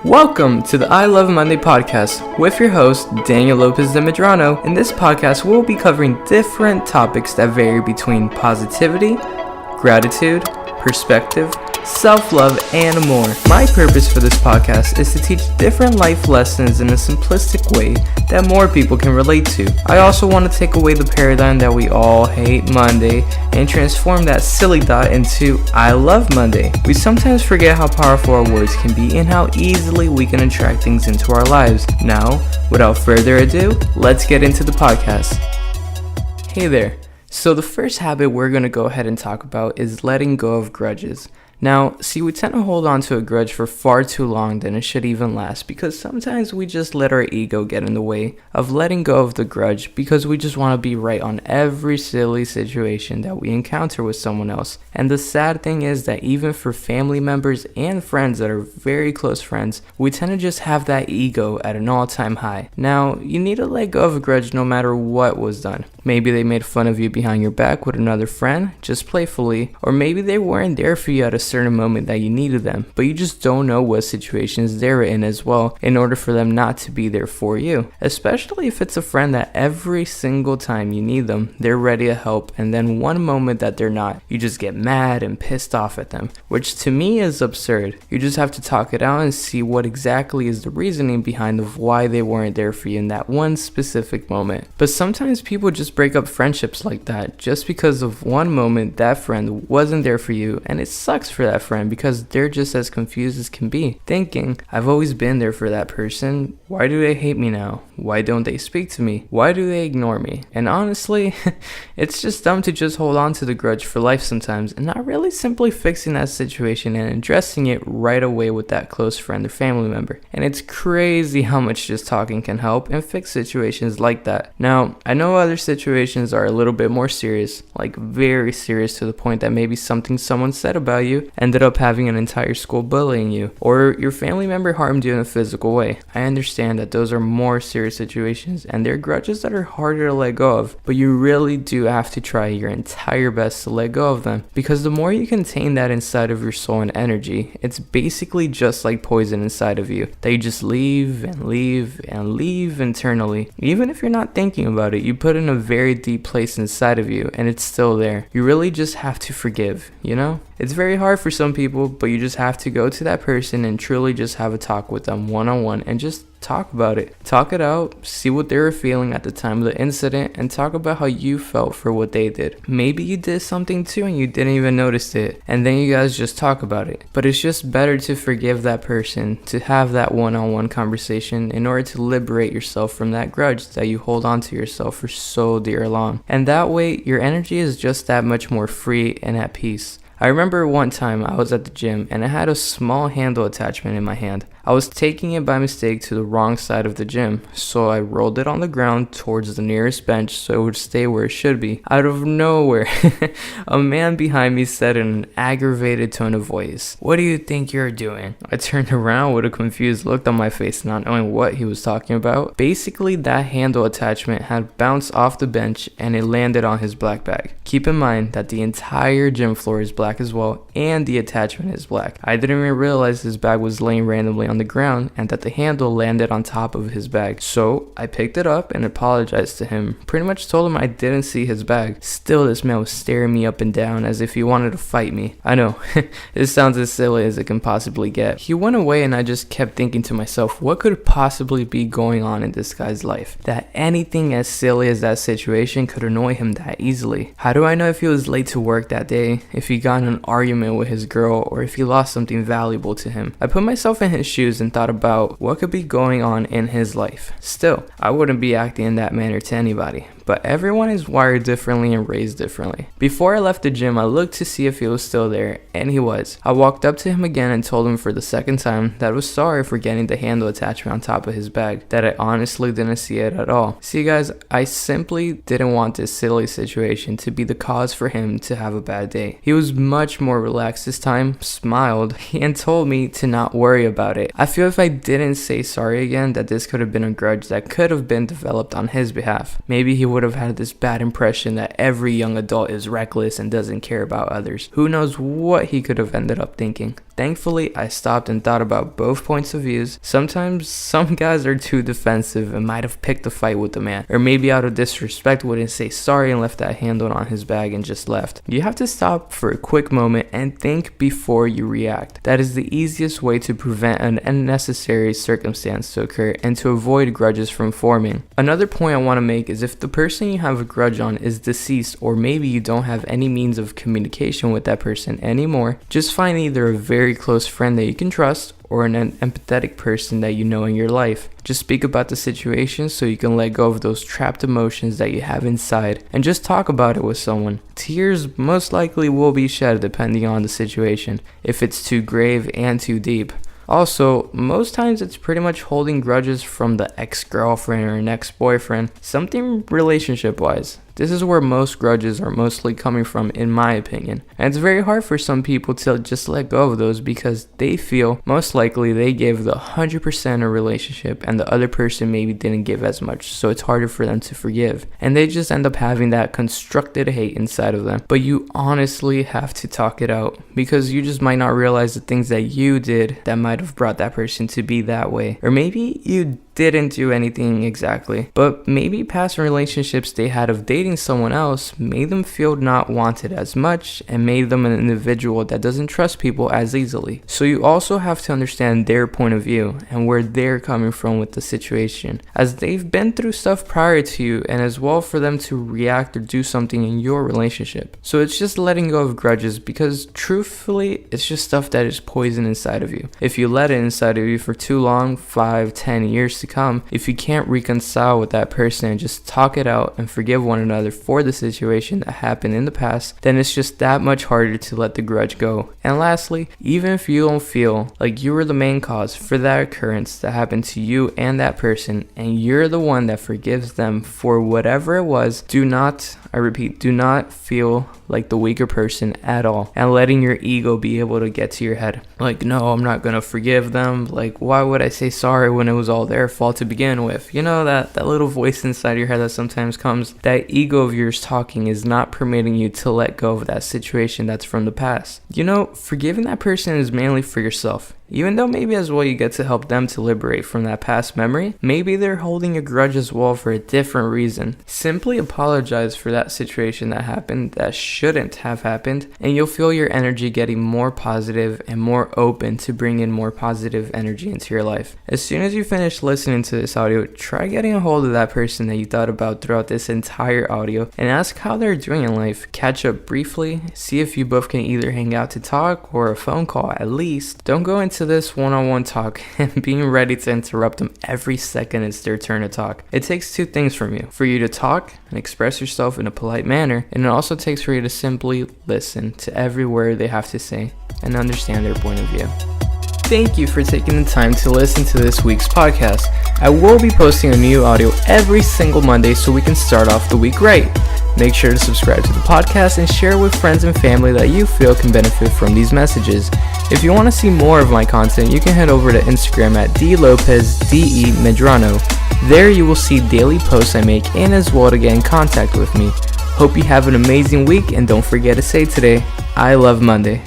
Welcome to the I Love Monday podcast with your host, Daniel López and Medrano. In this podcast, we'll be covering different topics that vary between positivity, gratitude, perspective, self-love, and more. My purpose for this podcast is to teach different life lessons in a simplistic way that more people can relate to. I also want to take away the paradigm that we all hate Monday and transform that silly thought into I love Monday. We sometimes forget how powerful our words can be and how easily we can attract things into our lives. Now, without further ado, let's get into the podcast. Hey there. So the first habit we're going to go ahead and talk about is letting go of grudges. Now, see, we tend to hold on to a grudge for far too long than it should even last because sometimes we just let our ego get in the way of letting go of the grudge because we just want to be right on every silly situation that we encounter with someone else. And the sad thing is that even for family members and friends that are very close friends, we tend to just have that ego at an all-time high. Now, you need to let go of a grudge no matter what was done. Maybe they made fun of you behind your back with another friend, just playfully, or maybe they weren't there for you at a certain moment that you needed them, but you just don't know what situations they're in as well in order for them not to be there for you, especially if it's a friend that every single time you need them, they're ready to help, and then one moment that they're not, you just get mad and pissed off at them, which to me is absurd. You just have to talk it out and see what exactly is the reasoning behind of why they weren't there for you in that one specific moment. But sometimes people just break up friendships like that just because of one moment that friend wasn't there for you, and it sucks for that friend because they're just as confused as can be, thinking, I've always been there for that person. Why do they hate me now? Why don't they speak to me? Why do they ignore me? And honestly, it's just dumb to just hold on to the grudge for life sometimes and not really simply fixing that situation and addressing it right away with that close friend or family member. And it's crazy how much just talking can help and fix situations like that. Now, I know other situations are a little bit more serious, like very serious to the point that maybe something someone said about you ended up having an entire school bullying you, or your family member harmed you in a physical way. I understand that those are more serious situations and they're grudges that are harder to let go of, but you really do have to try your entire best to let go of them, because the more you contain that inside of your soul and energy, it's basically just like poison inside of you that you just leave and leave and leave internally. Even if you're not thinking about it, you put in a very deep place inside of you and it's still there. You really just have to forgive, you know? It's very hard for some people, but you just have to go to that person and truly just have a talk with them one-on-one and just talk about it. Talk it out, see what they were feeling at the time of the incident, and talk about how you felt for what they did. Maybe you did something too and you didn't even notice it, and then you guys just talk about it. But it's just better to forgive that person, to have that one-on-one conversation in order to liberate yourself from that grudge that you hold on to yourself for so dear long. And that way, your energy is just that much more free and at peace. I remember one time I was at the gym and I had a small handle attachment in my hand. I was taking it by mistake to the wrong side of the gym, so I rolled it on the ground towards the nearest bench so it would stay where it should be. Out of nowhere, a man behind me said in an aggravated tone of voice, "What do you think you're doing?" I turned around with a confused look on my face, not knowing what he was talking about. Basically, that handle attachment had bounced off the bench and it landed on his black bag. Keep in mind that the entire gym floor is black as well, and the attachment is black. I didn't even realize his bag was laying randomly on the ground and that the handle landed on top of his bag. So I picked it up and apologized to him. Pretty much told him I didn't see his bag. Still, this man was staring me up and down as if he wanted to fight me. I know, it sounds as silly as it can possibly get. He went away and I just kept thinking to myself, what could possibly be going on in this guy's life that anything as silly as that situation could annoy him that easily? How do I know if he was late to work that day, if he got in an argument with his girl, or if he lost something valuable to him? I put myself in his shoes and thought about what could be going on in his life. Still, I wouldn't be acting in that manner to anybody, but everyone is wired differently and raised differently. Before I left the gym, I looked to see if he was still there, and he was. I walked up to him again and told him for the second time that I was sorry for getting the handle attachment on top of his bag, that I honestly didn't see it at all. See guys, I simply didn't want this silly situation to be the cause for him to have a bad day. He was much more relaxed this time, smiled, and told me to not worry about it. I feel if I didn't say sorry again, that this could have been a grudge that could have been developed on his behalf. Maybe he would have had this bad impression that every young adult is reckless and doesn't care about others. Who knows what he could have ended up thinking. Thankfully, I stopped and thought about both points of views. Sometimes some guys are too defensive and might have picked a fight with the man, or maybe out of disrespect wouldn't say sorry and left that handle on his bag and just left. You have to stop for a quick moment and think before you react. That is the easiest way to prevent an unnecessary circumstance to occur and to avoid grudges from forming. Another point I want to make is if the person you have a grudge on is deceased, or maybe you don't have any means of communication with that person anymore, just find either a very close friend that you can trust or an empathetic person that you know in your life. Just speak about the situation so you can let go of those trapped emotions that you have inside and just talk about it with someone. Tears most likely will be shed depending on the situation, if it's too grave and too deep. Also, most times it's pretty much holding grudges from the ex-girlfriend or an ex-boyfriend, something relationship-wise. This is where most grudges are mostly coming from, in my opinion. And it's very hard for some people to just let go of those because they feel most likely they gave the 100% in a relationship and the other person maybe didn't give as much, so it's harder for them to forgive. And they just end up having that constructed hate inside of them. But you honestly have to talk it out because you just might not realize the things that you did that might have brought that person to be that way. Or maybe you didn't do anything exactly, but maybe past relationships they had of dating someone else made them feel not wanted as much and made them an individual that doesn't trust people as easily. So you also have to understand their point of view and where they're coming from with the situation, as they've been through stuff prior to you, and as well for them to react or do something in your relationship. So it's just letting go of grudges, because truthfully it's just stuff that is poison inside of you. If you let it inside of you for too long, 5-10 years to come, if you can't reconcile with that person and just talk it out and forgive one another for the situation that happened in the past, then it's just that much harder to let the grudge go. And lastly, even if you don't feel like you were the main cause for that occurrence that happened to you and that person, and you're the one that forgives them for whatever it was, do not feel like the weaker person at all, and letting your ego be able to get to your head. Like, no, I'm not gonna forgive them. Like, why would I say sorry when it was all their fault to begin with? You know, that little voice inside your head that sometimes comes, that ego of yours talking is not permitting you to let go of that situation that's from the past. You know, forgiving that person is mainly for yourself. Even though maybe as well you get to help them to liberate from that past memory, maybe they're holding a grudge as well for a different reason. Simply apologize for that situation that happened that shouldn't have happened, and you'll feel your energy getting more positive and more open to bring in more positive energy into your life. As soon as you finish listening to this audio, try getting a hold of that person that you thought about throughout this entire audio and ask how they're doing in life. Catch up briefly, see if you both can either hang out to talk or a phone call at least. Don't go into this one-on-one talk and being ready to interrupt them every second it's their turn to talk. It takes two things from you: for you to talk and express yourself in a polite manner, and it also takes for you to simply listen to every word they have to say and understand their point of view. Thank you for taking the time to listen to this week's podcast. I will be posting a new audio every single Monday so we can start off the week right. Make sure to subscribe to the podcast and share with friends and family that you feel can benefit from these messages. If you want to see more of my content, you can head over to Instagram at López Medrano. There you will see daily posts I make and as well to get in contact with me. Hope you have an amazing week, and don't forget to say today, I love Monday.